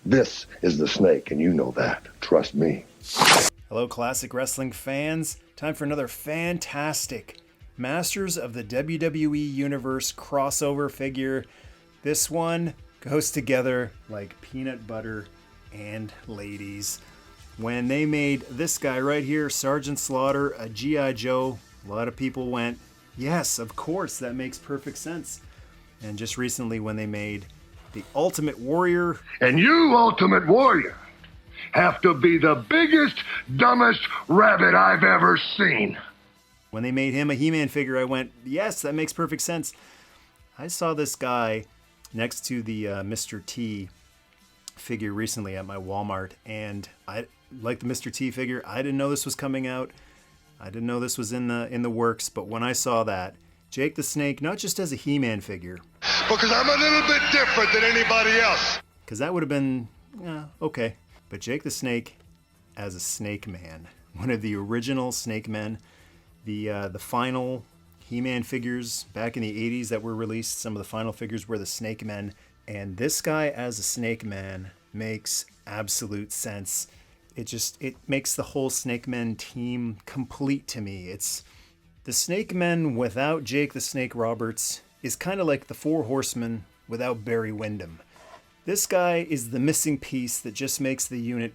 This is the snake, and you know that. Trust me. Hello, classic wrestling fans. Time for another fantastic Masters of the WWE Universe crossover figure. This one goes together like peanut butter and ladies. When they made this guy right here, Sergeant Slaughter, a G.I. Joe, a lot of people went, yes, of course, that makes perfect sense. And just recently when they made the Ultimate Warrior. And you, Ultimate Warrior, have to be the biggest, dumbest rabbit I've ever seen. When they made him a He-Man figure, I went, yes, that makes perfect sense. I saw this guy next to the Mr. T figure recently at my Walmart, and I like the Mr. T figure. I didn't know this was coming out. I didn't know this was in the works, but when I saw that, Jake the Snake, not just as a He-Man figure. Because I'm a little bit different than anybody else. Because that would have been, okay. But Jake the Snake as a Snake Man. One of the original Snake Men. The final He-Man figures back in the 80s that were released, some of the final figures were the Snake Men. And this guy as a Snake Man makes absolute sense. It makes the whole Snake Men team complete to me. It's the Snake Men without Jake the Snake Roberts is kind of like the Four Horsemen without Barry Windham. This guy is the missing piece that just makes the unit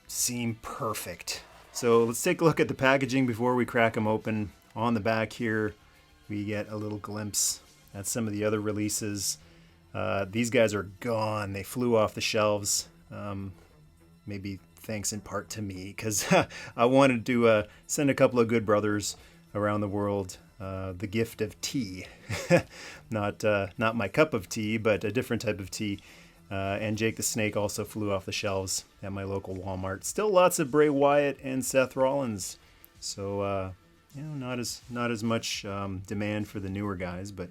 seem perfect. So let's take a look at the packaging before we crack them open. On the back here, we get a little glimpse at some of the other releases. These guys are gone. They flew off the shelves. Maybe thanks in part to me, because I wanted to send a couple of good brothers around the world the gift of tea. Not my cup of tea, but a different type of tea. And Jake the Snake also flew off the shelves at my local Walmart. Still lots of Bray Wyatt and Seth Rollins. So, not as much demand for the newer guys, but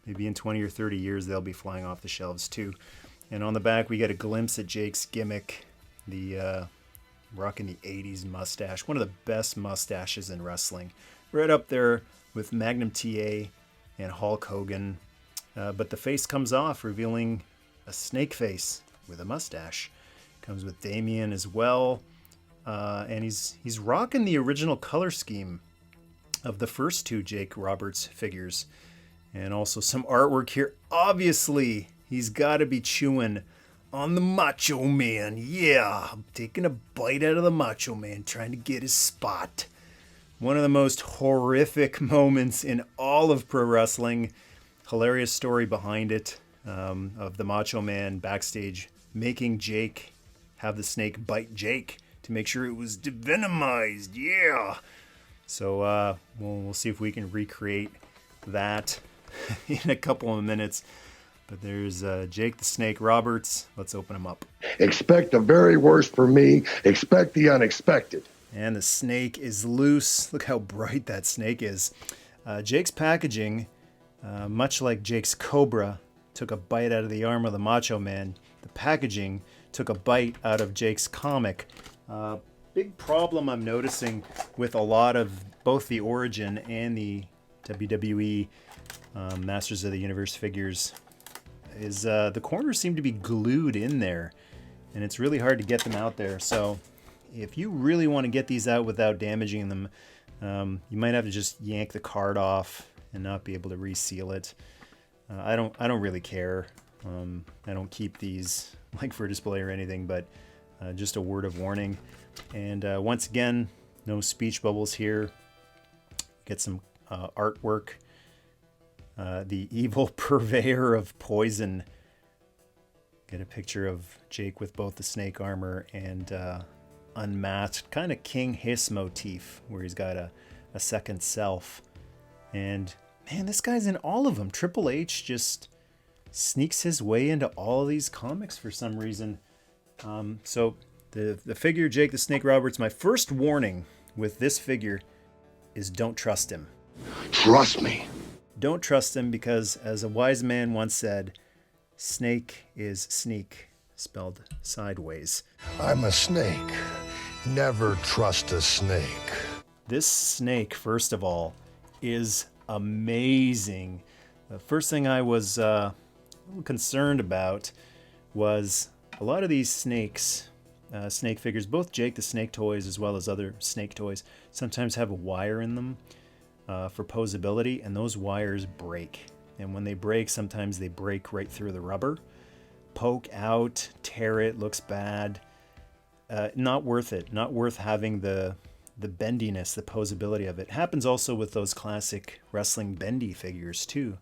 maybe in 20 or 30 years they'll be flying off the shelves too. And on the back we get a glimpse at Jake's gimmick, the rocking the 80s mustache. One of the best mustaches in wrestling. Right up there with Magnum TA and Hulk Hogan. But the face comes off, revealing a snake face with a mustache. Comes with Damien as well. And he's rocking the original color scheme of the first two Jake Roberts figures. And also some artwork here. Obviously, he's got to be chewing on the Macho Man. Yeah, I'm taking a bite out of the Macho Man, trying to get his spot. One of the most horrific moments in all of pro wrestling. Hilarious story behind it, of the Macho Man backstage making Jake have the snake bite Jake to make sure it was devenomized. Yeah. So we'll see if we can recreate that in a couple of minutes. But there's Jake the Snake Roberts. Let's open him up. Expect the very worst for me. Expect the unexpected. And the snake is loose. Look how bright that snake is. Jake's packaging, much like Jake's Cobra, took a bite out of the arm of the Macho Man. The packaging took a bite out of Jake's comic. Big problem I'm noticing with a lot of both the Origin and the WWE Masters of the Universe figures is the corners seem to be glued in there, and it's really hard to get them out there. So if you really want to get these out without damaging them, you might have to just yank the card off and not be able to reseal it. I don't really care. I don't keep these like for display or anything, but just a word of warning. And once again, no speech bubbles here. Get some artwork. The evil purveyor of poison. Get a picture of Jake with both the snake armor and unmasked, kind of King Hiss motif, where he's got a second self. And man, this guy's in all of them. Triple H just sneaks his way into all of these comics for some reason. So the figure, Jake the Snake Roberts, my first warning with this figure is don't trust him. Trust me. Don't trust him because, as a wise man once said, snake is sneak, spelled sideways. I'm a snake. Never trust a snake. This snake, first of all, is amazing. The first thing I was a little concerned about was a lot of these snakes, snake figures, both Jake the Snake toys as well as other snake toys, sometimes have a wire in them for posability, and those wires break. And when they break, sometimes they break right through the rubber, poke out, tear it, looks bad. Not worth it. Not worth having the bendiness, the posability of it. Happens also with those classic wrestling bendy figures too.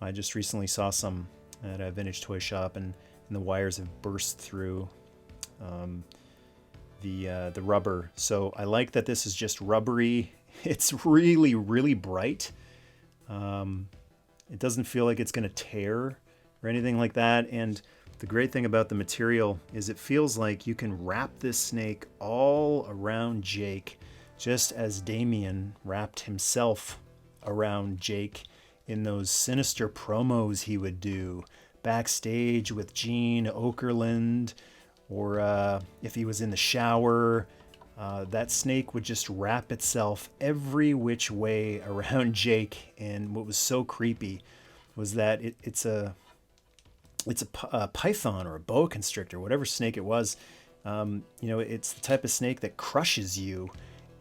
I just recently saw some at a vintage toy shop, and the wires have burst through the rubber. So I like that this is just rubbery. It's really, really bright. It doesn't feel like it's going to tear or anything like that. And the great thing about the material is it feels like you can wrap this snake all around Jake, just as Damien wrapped himself around Jake in those sinister promos he would do backstage with Gene Okerlund, or if he was in the shower, that snake would just wrap itself every which way around Jake. And what was so creepy was that it's a python or a boa constrictor, whatever snake it was. It's the type of snake that crushes you,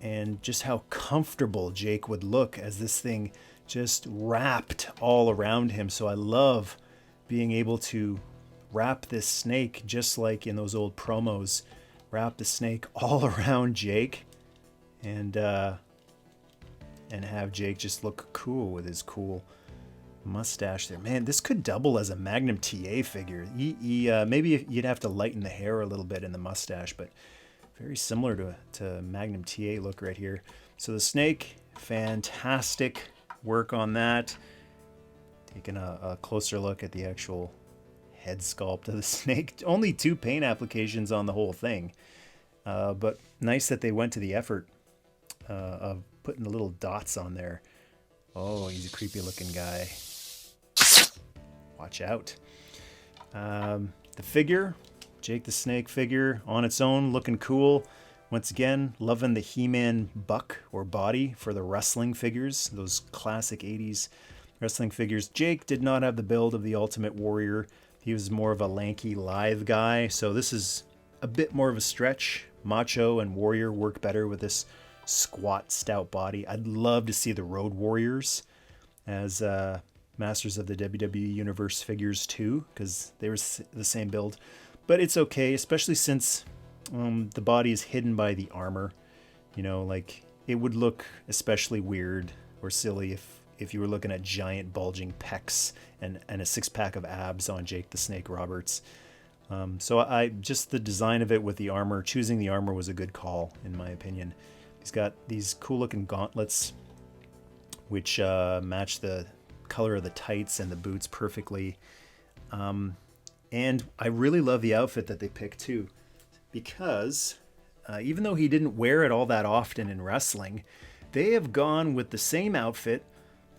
and just how comfortable Jake would look as this thing just wrapped all around him. So I love being able to wrap this snake just like in those old promos, wrap the snake all around Jake, and have Jake just look cool with his cool mustache there. Man, this could double as a Magnum TA figure. Maybe you'd have to lighten the hair a little bit in the mustache, but very similar to Magnum TA look right here. So the snake, fantastic work on that. Taking a closer look at the actual head sculpt of the snake. Only 2 paint applications on the whole thing, but nice that they went to the effort of putting the little dots on there. Oh, he's a creepy looking guy. Watch out. The figure, Jake the Snake figure on its own, looking cool. Once again, loving the He-Man buck or body for the wrestling figures, those classic 80s wrestling figures. Jake did not have the build of the Ultimate Warrior. He was more of a lanky, lithe guy, so this is a bit more of a stretch. Macho and Warrior work better with this squat, stout body. I'd love to see the Road Warriors as Masters of the WWE Universe figures too, because they were the same build. But it's okay, especially since the body is hidden by the armor. Like it would look especially weird or silly if you were looking at giant bulging pecs and a 6-pack of abs on Jake the Snake Roberts. So I just the design of it with the armor, choosing the armor was a good call in my opinion. He's got these cool looking gauntlets which match the color of the tights and the boots perfectly. And I really love the outfit that they picked too, because even though he didn't wear it all that often in wrestling, they have gone with the same outfit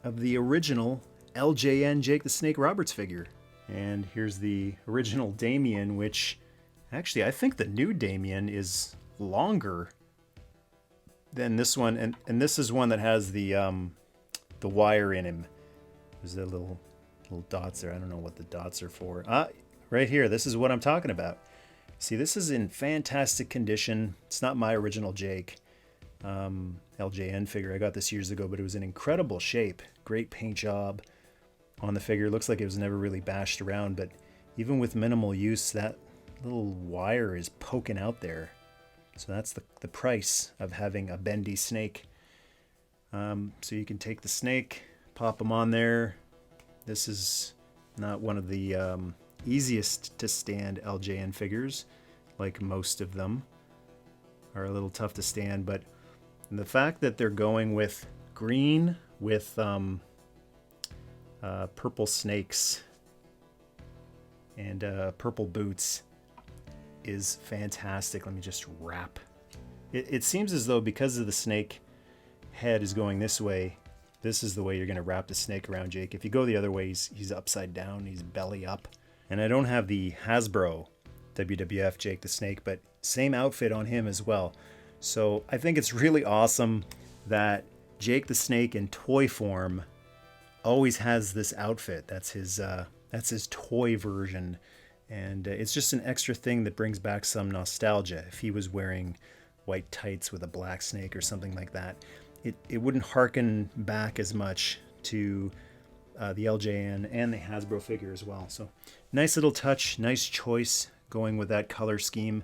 of the original LJN Jake the Snake Roberts figure. And here's the original Damien, which actually I think the new Damien is longer than this one, and this is one that has the wire in him. There's the little dots there. I don't know what the dots are for. Right here, this is what I'm talking about. See, this is in fantastic condition. It's not my original Jake LJN figure. I got this years ago, but it was in incredible shape. Great paint job on the figure. Looks like it was never really bashed around, but even with minimal use, that little wire is poking out there. So that's the price of having a bendy snake. So you can take the snake, pop them on there. This is not one of the easiest to stand LJN figures, like most of them are a little tough to stand, but the fact that they're going with green with purple snakes and purple boots is fantastic. Let me just wrap. It seems as though because of the snake head is going this way, this is the way you're going to wrap the snake around Jake. If you go the other way, he's upside down, he's belly up. And I don't have the Hasbro WWF Jake the Snake, but same outfit on him as well. So I think it's really awesome that Jake the Snake in toy form always has this outfit. That's his toy version. And it's just an extra thing that brings back some nostalgia. If he was wearing white tights with a black snake or something like that, it wouldn't harken back as much to the LJN and the Hasbro figure as well. So nice little touch, nice choice going with that color scheme.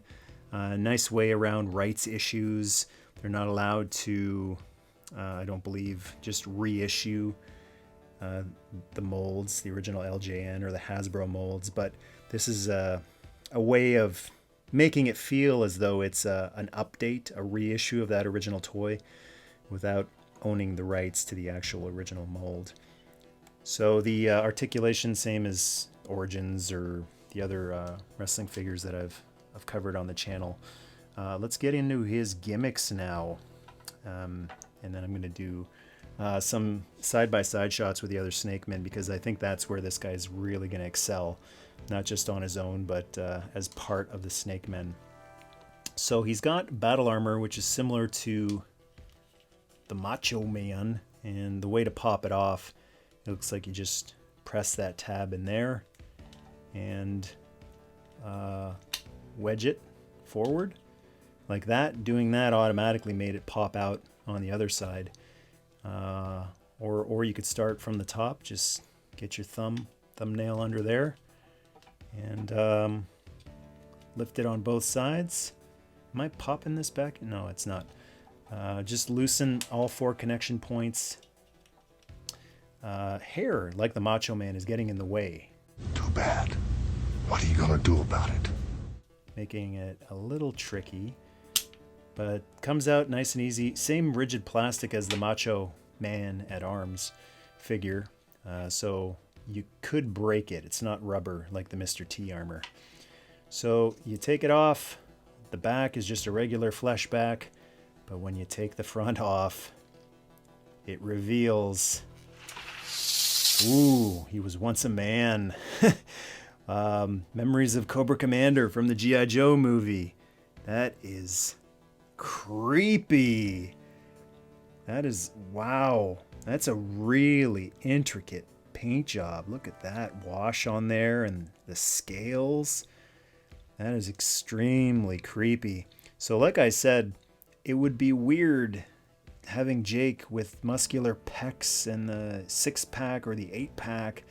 Nice way around rights issues. They're not allowed to, I don't believe, just reissue the molds, the original LJN or the Hasbro molds, but this is a way of making it feel as though it's an update, a reissue of that original toy without owning the rights to the actual original mold. So the articulation, same as Origins or the other wrestling figures that I've covered on the channel. Let's get into his gimmicks now. And then I'm going to do some side-by-side shots with the other Snake Men, because I think that's where this guy's really going to excel. Not just on his own, but as part of the Snake Men. So he's got battle armor, which is similar to the Macho Man. And the way to pop it off, it looks like you just press that tab in there and wedge it forward like that. Doing that automatically made it pop out on the other side. Or you could start from the top, just get your thumbnail under there and lift it on both sides. Am I popping this back? No, it's not. Just loosen all 4 connection points. Hair, like the Macho Man, is getting in the way. Too bad. What are you gonna do about it? Making it a little tricky, but comes out nice and easy. Same rigid plastic as the Macho Man at Arms figure, so you could break it. It's not rubber like the Mr. T armor. So you take it off. The back is just a regular flesh back, but when you take the front off, it reveals, ooh, he was once a man. Memories of Cobra Commander from the G.I. Joe movie. That is creepy. That is, wow. That's a really intricate paint job. Look at that wash on there and the scales. That is extremely creepy. So like I said, it would be weird having Jake with muscular pecs and the 6-pack or the 8-pack.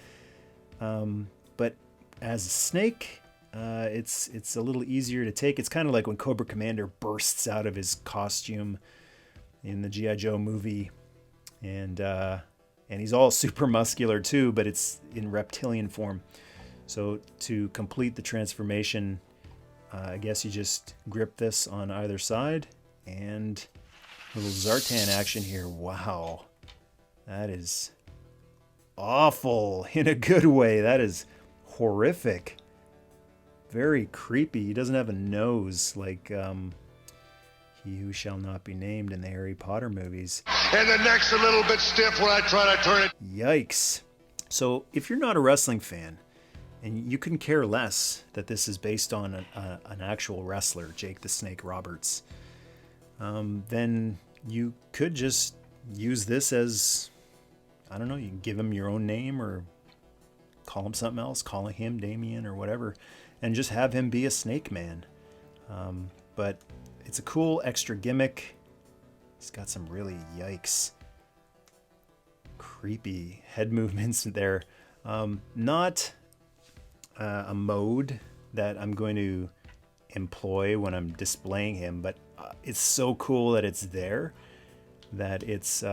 But as a Snake, it's a little easier to take. It's kind of like when Cobra Commander bursts out of his costume in the G.I. Joe movie. And he's all super muscular too, but it's in reptilian form. So to complete the transformation, I guess you just grip this on either side, and a little Zartan action here. Wow, that is awful in a good way. That is horrific. Very creepy. He doesn't have a nose like he who shall not be named in the Harry Potter movies. And the neck's a little bit stiff when I try to turn it. Yikes. So if you're not a wrestling fan, and you can care less that this is based on an actual wrestler, Jake the Snake Roberts, then you could just use this as, I don't know, you can give him your own name or call him something else, call him Damien or whatever, and just have him be a Snake Man. But it's a cool extra gimmick. He's got some really, yikes, creepy head movements there. Not a mode that I'm going to employ when I'm displaying him, but it's so cool that it's there, that it's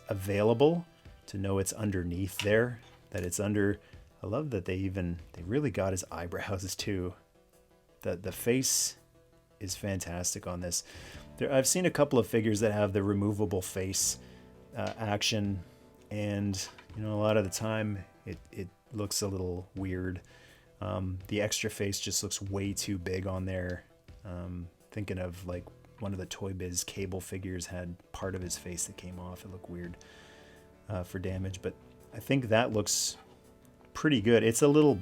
available, to know it's underneath there, that it's under. I love that they really got his eyebrows too. The face is fantastic on this. I've seen a couple of figures that have the removable face action, and a lot of the time it looks a little weird. The extra face just looks way too big on there. Thinking of like one of the Toy Biz Cable figures had part of his face that came off. It looked weird for damage, but I think that looks pretty good. It's a little,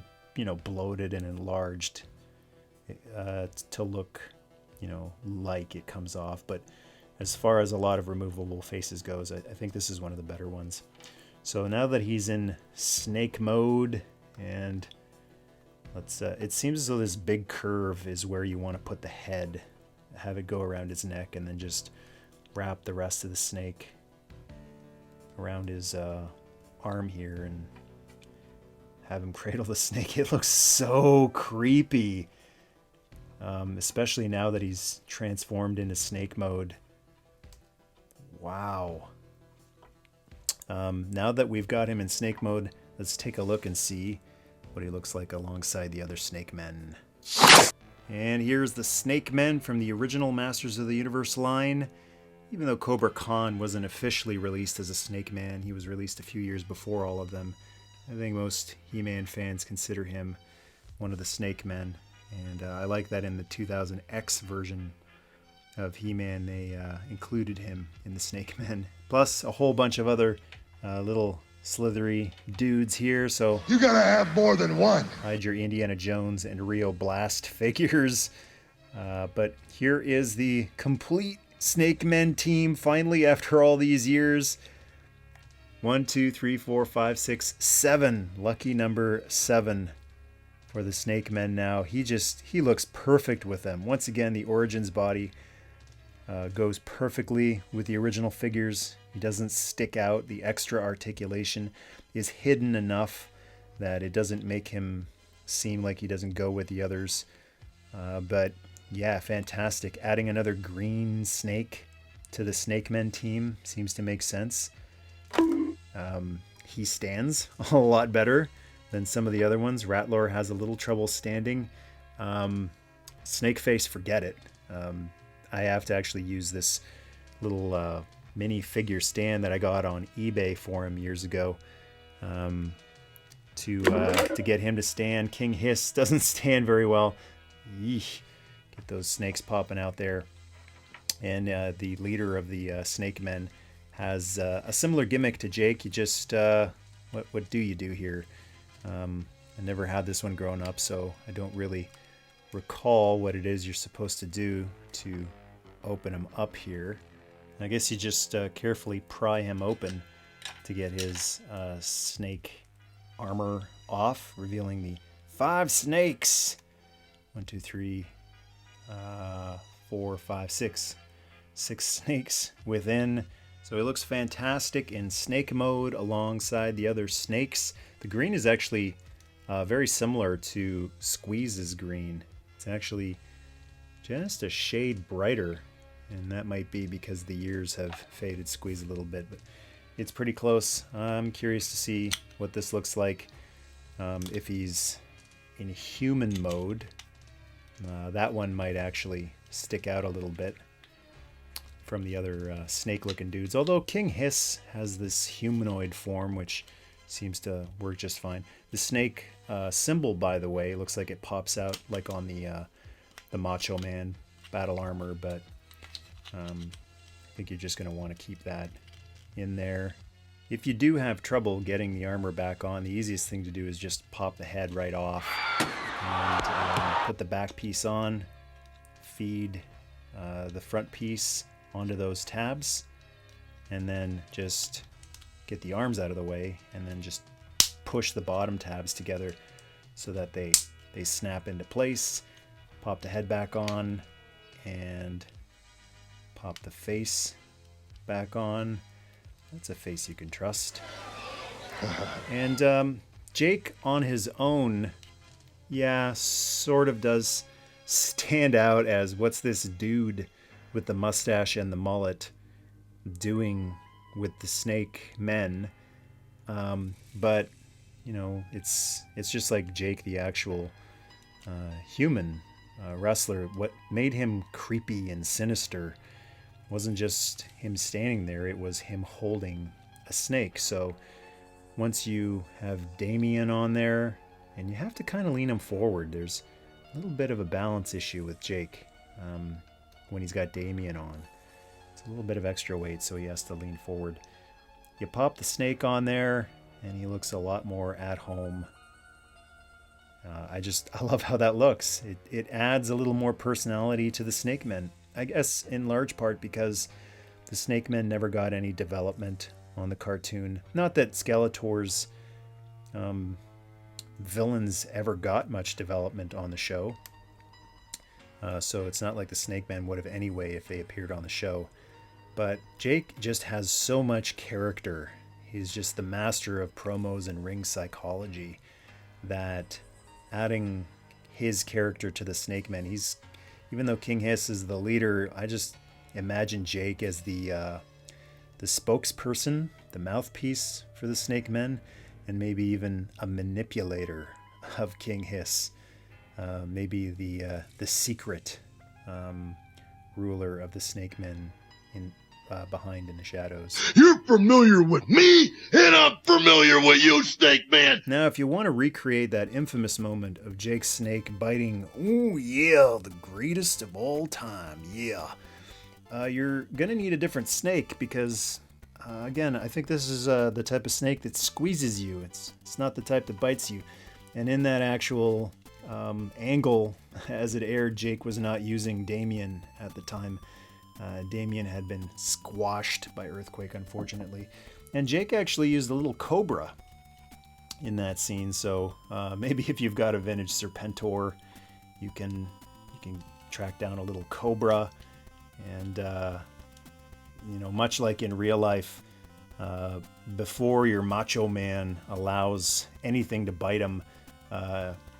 bloated and enlarged to look, like it comes off. But as far as a lot of removable faces goes, I think this is one of the better ones. So now that he's in Snake mode and Let's. It seems as though this big curve is where you want to put the head, have it go around his neck, and then just wrap the rest of the snake around his arm here and have him cradle the snake. It looks so creepy, especially now that he's transformed into snake mode. Wow. Now that we've got him in snake mode, let's take a look and see what he looks like alongside the other snake men. And here's the snake men from the original Masters of the Universe line. Even though Cobra Khan wasn't officially released as a snake man, he was released a few years before all of them. I think most He-Man fans consider him one of the snake men. And I like that in the 2000X version of He-Man, they included him in the snake men. Plus a whole bunch of other little slithery dudes here, so You gotta have more than one. hide your Indiana Jones and Rio Blast figures. But here is the complete Snake Men team, finally, after all these years. 1, 2, 3, 4, 5, 6, 7. Lucky number 7 for the Snake Men now. He looks perfect with them. Once again, the Origins body goes perfectly with the original figures. He doesn't stick out. The extra articulation is hidden enough that it doesn't make him seem like he doesn't go with the others. But yeah, fantastic. Adding another green snake to the Snake Men team seems to make sense. He stands a lot better than some of the other ones. Rattler has a little trouble standing. Snakeface, forget it. I have to actually use this little mini figure stand that I got on eBay for him years ago to get him to stand. King Hiss doesn't stand very well. Yeesh. Get those snakes popping out there. And the leader of the Snake Men has a similar gimmick to Jake. You just what do you do here? I never had this one growing up, so I don't really recall what it is you're supposed to do to open him up here. I guess you just carefully pry him open to get his snake armor off, revealing the 5 snakes. 1, 2, 3, 4, 5, 6. 6 snakes within. So it looks fantastic in snake mode alongside the other snakes. The green is actually very similar to Squeeze's green. It's actually just a shade brighter. And that might be because the years have faded Squeeze a little bit, but it's pretty close. I'm curious to see what this looks like if he's in human mode. That one might actually stick out a little bit from the other snake-looking dudes. Although King Hiss has this humanoid form, which seems to work just fine. The snake symbol, by the way, looks like it pops out like on the Macho Man battle armor, but I think you're just going to want to keep that in there. If you do have trouble getting the armor back on, the easiest thing to do is just pop the head right off and put the back piece on, feed the front piece onto those tabs, and then just get the arms out of the way and then just push the bottom tabs together so that they snap into place. Pop the head back on and pop the face back on. That's a face you can trust. And Jake on his own, yeah, sort of does stand out as what's this dude with the mustache and the mullet doing with the Snake Men. But, you know, it's just like Jake, the actual human wrestler. What made him creepy and sinister wasn't just him standing there, it was him holding a snake. So once you have Damien on there, and you have to kind of lean him forward, there's a little bit of a balance issue with Jake when he's got Damien on. It's a little bit of extra weight, so he has to lean forward. You pop the snake on there, and he looks a lot more at home. I love how that looks. It adds a little more personality to the Snake Men. I guess in large part because the Snake Men never got any development on the cartoon. Not that Skeletor's villains ever got much development on the show. So it's not like the Snake Man would have anyway if they appeared on the show. But Jake just has so much character. He's just the master of promos and ring psychology that adding his character to the Snake Man, even though King Hiss is the leader, I just imagine Jake as the spokesperson, the mouthpiece for the Snake Men, and maybe even a manipulator of King Hiss. Maybe the secret ruler of the Snake Men behind in the shadows. You're familiar with me, and I'm familiar with you, Snake Man. Now, if you want to recreate that infamous moment of Jake Snake biting, "Oh yeah, the greatest of all time, yeah," you're going to need a different snake because, again, I think this is the type of snake that squeezes you. It's not the type that bites you. And in that actual angle, as it aired, Jake was not using Damien at the time. Damien had been squashed by Earthquake, unfortunately. And Jake actually used a little cobra in that scene. So maybe if you've got a vintage Serpentor, you can track down a little cobra. And, much like in real life, before your Macho Man allows anything to bite him,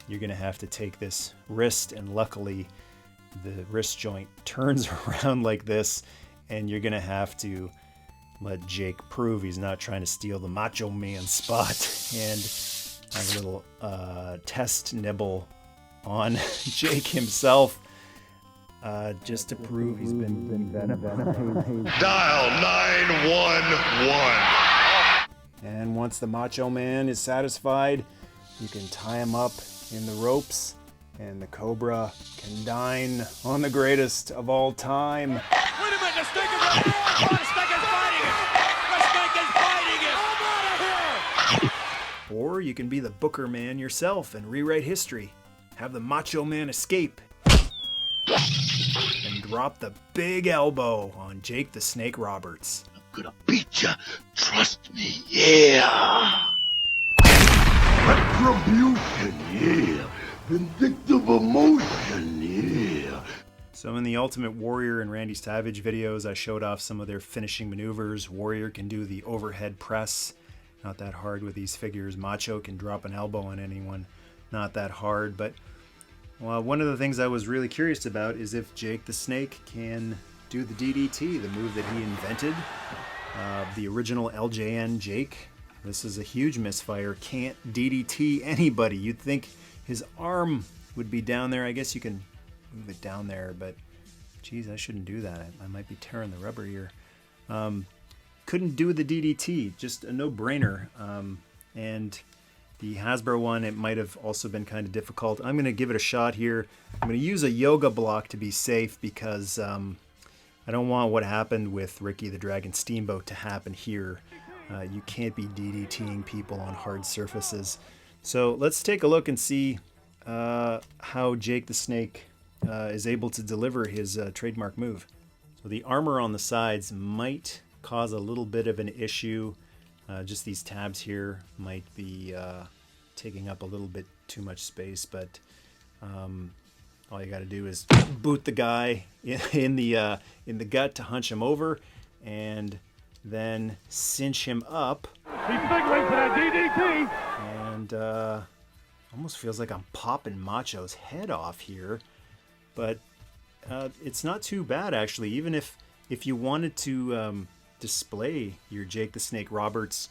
you're going to have to take this wrist, and luckily the wrist joint turns around like this, and you're going to have to let Jake prove he's not trying to steal the Macho Man spot and have a little test nibble on Jake himself, just to prove he's been venomized. Dial 911. And once the Macho Man is satisfied, you can tie him up in the ropes, and the Cobra can dine on the greatest of all time. Wait a minute, the snake is right there! Oh, the snake is biting him! The snake is biting him! I'm out of here! Or you can be the Booker Man yourself and rewrite history. Have the Macho Man escape and drop the big elbow on Jake the Snake Roberts. I'm gonna beat ya. Trust me, yeah. Retribution, yeah. Vindictive emotion, yeah. So in the Ultimate Warrior and Randy Savage videos, I showed off some of their finishing maneuvers. Warrior can do the overhead press, not that hard with these figures. Macho can drop an elbow on anyone, not that hard. But well, one of the things I was really curious about is if Jake the Snake can do the DDT, the move that he invented. The original LJN Jake, this is a huge misfire, can't DDT anybody. You'd think his arm would be down there. I guess you can move it down there, but geez, I shouldn't do that. I might be tearing the rubber here. Couldn't do the DDT, just a no-brainer. And the Hasbro one, it might have also been kind of difficult. I'm going to give it a shot here. I'm going to use a yoga block to be safe because I don't want what happened with Ricky the Dragon Steamboat to happen here. You can't be DDTing people on hard surfaces. So let's take a look and see how Jake the Snake is able to deliver his trademark move. So the armor on the sides might cause a little bit of an issue. Just these tabs here might be taking up a little bit too much space, but all you got to do is boot the guy in the gut to hunch him over, and then cinch him up. He's signaling for that DDT! And almost feels like I'm popping Macho's head off here, but it's not too bad actually. Even if you wanted to display your Jake the Snake Roberts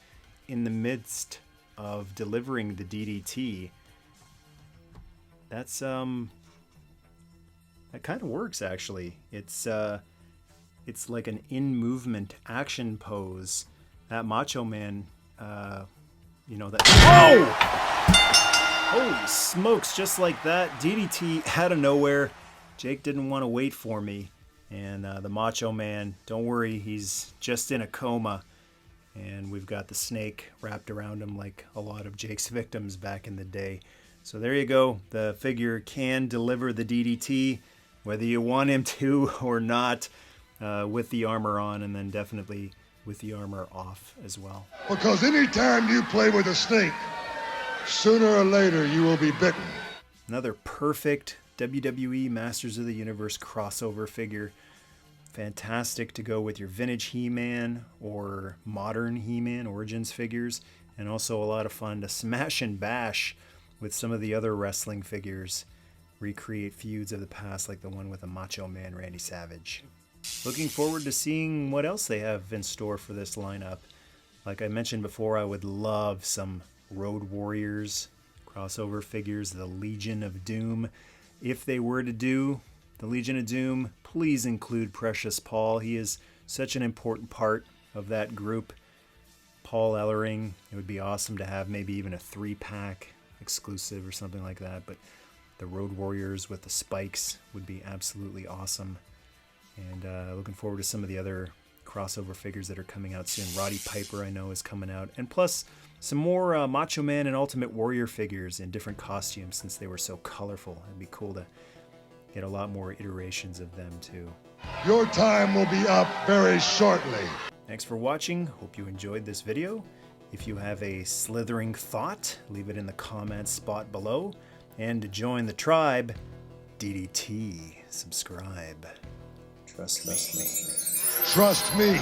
in the midst of delivering the DDT, that's that kind of works actually. It's like an in-movement action pose. That Macho Man, that. Whoa! Holy smokes! Just like that, DDT out of nowhere. Jake didn't want to wait for me, and the Macho Man, don't worry, he's just in a coma, and we've got the snake wrapped around him like a lot of Jake's victims back in the day. So there you go. The figure can deliver the DDT, whether you want him to or not, with the armor on, and then definitely with the armor off as well. Because anytime you play with a snake, Sooner or later, you will be bitten. Another perfect WWE Masters of the Universe crossover figure. Fantastic to go with your vintage He-Man or modern He-Man Origins figures. And also a lot of fun to smash and bash with some of the other wrestling figures. Recreate feuds of the past like the one with the Macho Man Randy Savage. Looking forward to seeing what else they have in store for this lineup. Like I mentioned before, I would love some Road Warriors crossover figures, the Legion of Doom. If they were to do the Legion of Doom, please include Precious Paul. He is such an important part of that group. Paul Ellering, it would be awesome to have maybe even a 3-pack exclusive or something like that, but the Road Warriors with the spikes would be absolutely awesome. And looking forward to some of the other crossover figures that are coming out soon. Roddy Piper, I know, is coming out. And plus, some more Macho Man and Ultimate Warrior figures in different costumes since they were so colorful. It'd be cool to get a lot more iterations of them, too. Your time will be up very shortly. Thanks for watching. Hope you enjoyed this video. If you have a slithering thought, leave it in the comments spot below. And to join the tribe, DDT, subscribe. Trust me. Trust me.